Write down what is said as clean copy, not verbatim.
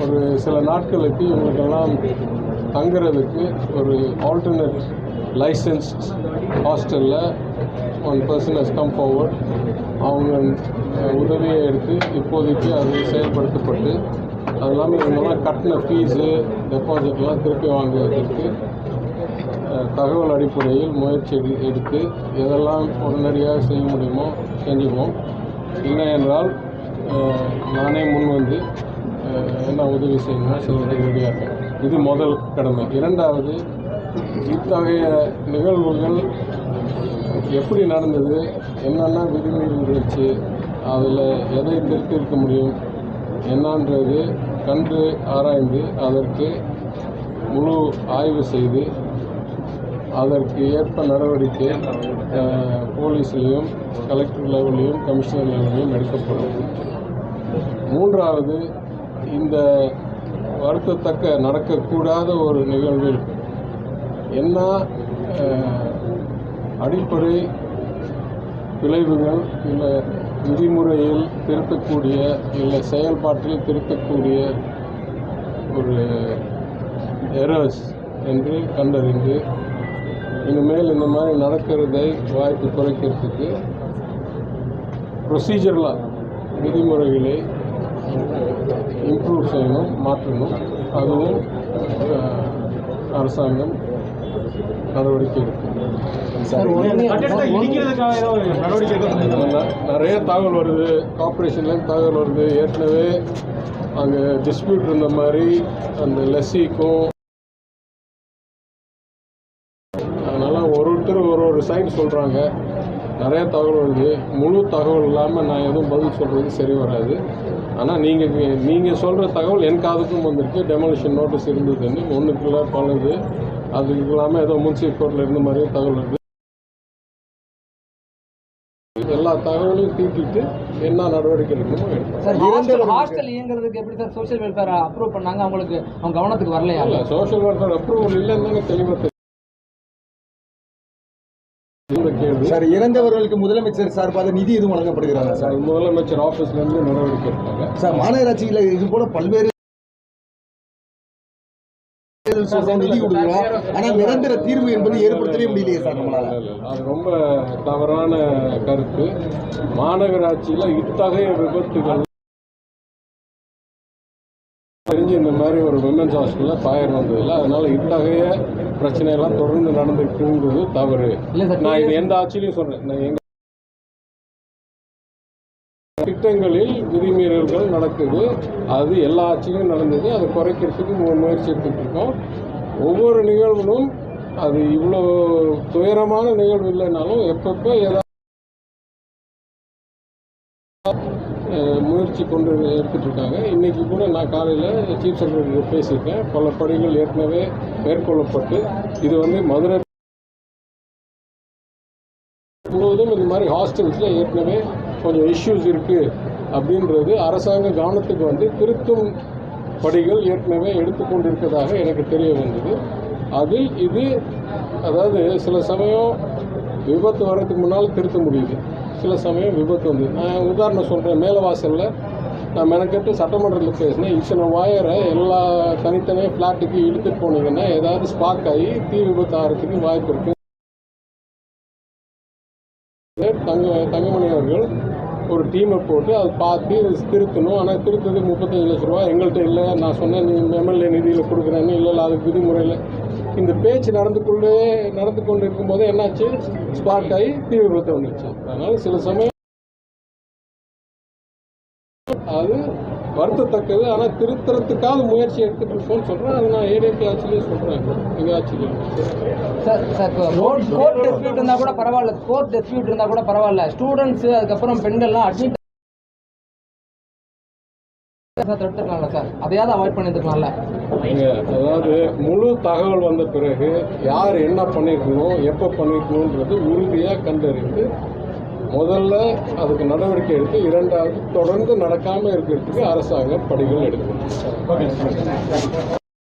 ஒரு சில நாட்களுக்கு இவங்களுக்கெல்லாம் தங்குறதுக்கு ஒரு ஆல்டர்னேட் லைசன்ஸ் ஹாஸ்டலில் one person has come forward. அவங்க உதவியை எடுத்து இப்போதைக்கு அது செயல்படுத்தப்பட்டு அது இல்லாமல் இவங்கெல்லாம் கட்டின ஃபீஸு டெபாசிட்லாம் திருப்பி வாங்குவதற்கு தகவல் அடிப்படையில் முயற்சி எடுத்து எதெல்லாம் உடனடியாக செய்ய முடியுமோ செஞ்சுக்குவோம். இல்லை என்றால் நானே முன் வந்து என்ன உதவி செய்யணும் செய்வதற்கு ரெடியாக இருக்கேன். இது முதல் கடமை. இரண்டாவது, இத்தகைய நிகழ்வுகள் எப்படி நடந்தது, என்னென்ன விதிமீறல் இருந்துச்சு, அதில் எதை திருத்திருக்க முடியும் என்னன்றது கண்டு ஆராய்ந்து அதற்கு முழு ஆய்வு செய்து அதற்கு ஏற்ப நடவடிக்கை போலீஸ்லேயும் கலெக்டர் லெவல்லையும் கமிஷனர் லெவல்லையும் எடுக்கப்படும். மூன்றாவது, இந்த வருத்தத்தக்க நடக்கக்கூடாத ஒரு நிகழ்வில் என்ன அடிப்படை விளைவுகள் இல்லை விதிமுறையில் திருத்தக்கூடிய இல்லை செயல்பாட்டில் திருத்தக்கூடிய ஒரு எரர்ஸ் என்று கண்டறிந்து இனிமேல் இந்த மாதிரி நடக்கிறதை வாய்ப்பு குறைக்கிறதுக்கு ப்ரொசீஜரலாக விதிமுறைகளை இம்ப்ரூவ் செய்யணும், மாற்றணும். அதுவும் அரசாங்கம் நடவடிக்கை எடுக்கும். நிறைய தகவல் வருது, கார்பரேஷன்லேருந்து தகவல் வருது. ஏற்கனவே அங்கே டிஸ்பியூட் இருந்த மாதிரி அந்த லெஸ்ஸிக்கும் அதனால் ஒருத்தர் ஒரு சைடு சொல்கிறாங்க. நிறைய தகவல் வருது. முழு தகவல் இல்லாமல் நான் எதுவும் பதில் சொல்கிறது சரி வராது. ஆனால் நீங்கள் சொல்கிற தகவல் என் காதுக்கும் வந்திருக்கு. டெமாலிஷன் நோட்டீஸ் இருந்ததுன்னு ஒன்றுக்குள்ள பழுது, அதுக்கு இல்லாமல் ஏதோ முன்சிபல் கோர்ட்டில் இருந்த மாதிரியே தகவல் வருது. எல்லா தகவலையும் தீட்டிட்டு என்ன நடவடிக்கை எடுக்கணுமோ எடுக்கும். ஹாஸ்டல் இயங்குறதுக்கு எப்படி சார் சோஷியல் வெல்ஃபேர் அப்ரூவ் பண்ணாங்க? அவங்களுக்கு அவங்க கவனத்துக்கு வரலையா? இல்லை, சோஷியல் வெல்ஃபேர் அப்ரூவல் இல்லைன்னு தெளிவாக சார். இறந்தவர்களுக்கு முதலமைச்சர் சார்பாக நிதி எதுவும் வழங்கப்படுகிறாங்க சார்? முதலமைச்சர் ஆஃபீஸ்லேருந்து நடவடிக்கை எடுப்பாங்க சார். மாநகராட்சியில் இது போல பல்வேறு நிதி கொடுக்குறோம், ஆனால் நிரந்தர தீர்வு என்பது ஏற்படுத்தவே முடியலையே சார் நம்மளால. அது ரொம்ப தவறான கருத்து. மாநகராட்சியில் இத்தகைய விபத்துகள் தெரிஞ்சு இந்த மாதிரி ஒரு விமென்ஸ் ஹாஸ்டலில் ஃபயர் வந்ததில்லை. அதனால இத்தகைய பிரச்சனையெல்லாம் தொடர்ந்து நடந்துட்டுங்கிறது தவறு. நான் இது எந்த ஆட்சியிலையும் சொல்கிறேன். நான் எங்கள் திட்டங்களில் விதிமீறல்கள் நடக்குது, அது எல்லா ஆட்சியிலும் நடந்தது. அதை குறைக்கிறதுக்கு முயற்சி எடுத்துட்டு இருக்கோம். ஒவ்வொரு நிகழ்வுகளும் அது இவ்வளோ துயரமான நிகழ்வு இல்லைனாலும் எப்பப்போ ஏதாவது முயற்சி கொண்டு எடுத்துட்டு இருக்காங்க. இன்னைக்கு கூட நான் காலையில் சீஃப் செக்ரட்டரி பேசியிருக்கேன். பல பணிகள் ஏற்கனவே மேற்கொள்ளப்பட்டு இது மதுரை முழுவதும் இந்த மாதிரி ஹாஸ்டல்ஸில் ஏற்கனவே கொஞ்சம் இஷ்யூஸ் இருக்குது அப்படின்றது அரசாங்க கவனத்துக்கு திருத்தும் படிகள் ஏற்கனவே எடுத்துக்கொண்டிருக்கிறதாக எனக்கு தெரிய வந்தது. அதில் இது அதாவது சில சமயம் விபத்து வர்றதுக்கு முன்னால் திருத்த முடியுது, சில சமயம் விபத்து வந்து. நான் உதாரணம் சொல்கிறேன். மேலவாசலில் நான் மெனக்கெட்டு சட்டமன்றத்தில் பேசினேன். இத்தனை வாயரை எல்லா தனித்தனியாக ஃப்ளாட்டுக்கு இழுத்துட்டு போனீங்கன்னா ஏதாவது ஸ்பார்க் ஆகி தீ விபத்து ஆகிறதுக்கு வாய்ப்பு இருக்குது. தங்கமணி அவர்கள் ஒரு டீமை போட்டு அதை பார்த்து திருத்தணும். ஆனால் திருத்தது 35 லட்ச ரூபா எங்கள்கிட்ட இல்லை. நான் சொன்னேன் நீ எம்எல்ஏ நிதியில் கொடுக்குறேன்னு. இல்லை அதுக்கு விதிமுறையில் இந்த பேச்சு நடந்து கொண்டு இருக்கும்போதே என்னாச்சு, ஸ்பார்க் ஆகி தீ விபத்து வந்துச்சு. அதனால் சில சமயம் அது வருத்தத்தக்கது. ஆனால் திருத்தறதுக்காக முயற்சி எடுத்துகிட்டு இருக்கோம்னு சொல்கிறேன். அது நான் ஏடிஎம்கே ஆட்சியிலேயே சொல்கிறேன். எங்கள் ஆட்சியில் கோர்ட் டிஸ்பியூட் இருந்தால் கூட பரவாயில்ல, கோர்ட் டிஸ்பியூட் இருந்தால் கூட பரவாயில்ல. ஸ்டூடெண்ட்ஸு அதுக்கப்புறம் பெண்கள்லாம் அட்மிட் தடுத்துக்கலாம்ல சார்? அதையாவது அவாய்ட் பண்ணிருக்கலாம்ல? அதாவது முழு தகவல் வந்த பிறகு யார் என்ன பண்ணியிருக்கணும், எப்போ பண்ணியிருக்கணுன்றது உறுதியாக கண்டறிந்து முதல்ல அதுக்கு நடவடிக்கை எடுத்து, இரண்டாவது தொடர்ந்து நடக்காமல் இருக்கிறதுக்கு அரசாங்கம் படிகள் எடுக்கணும்.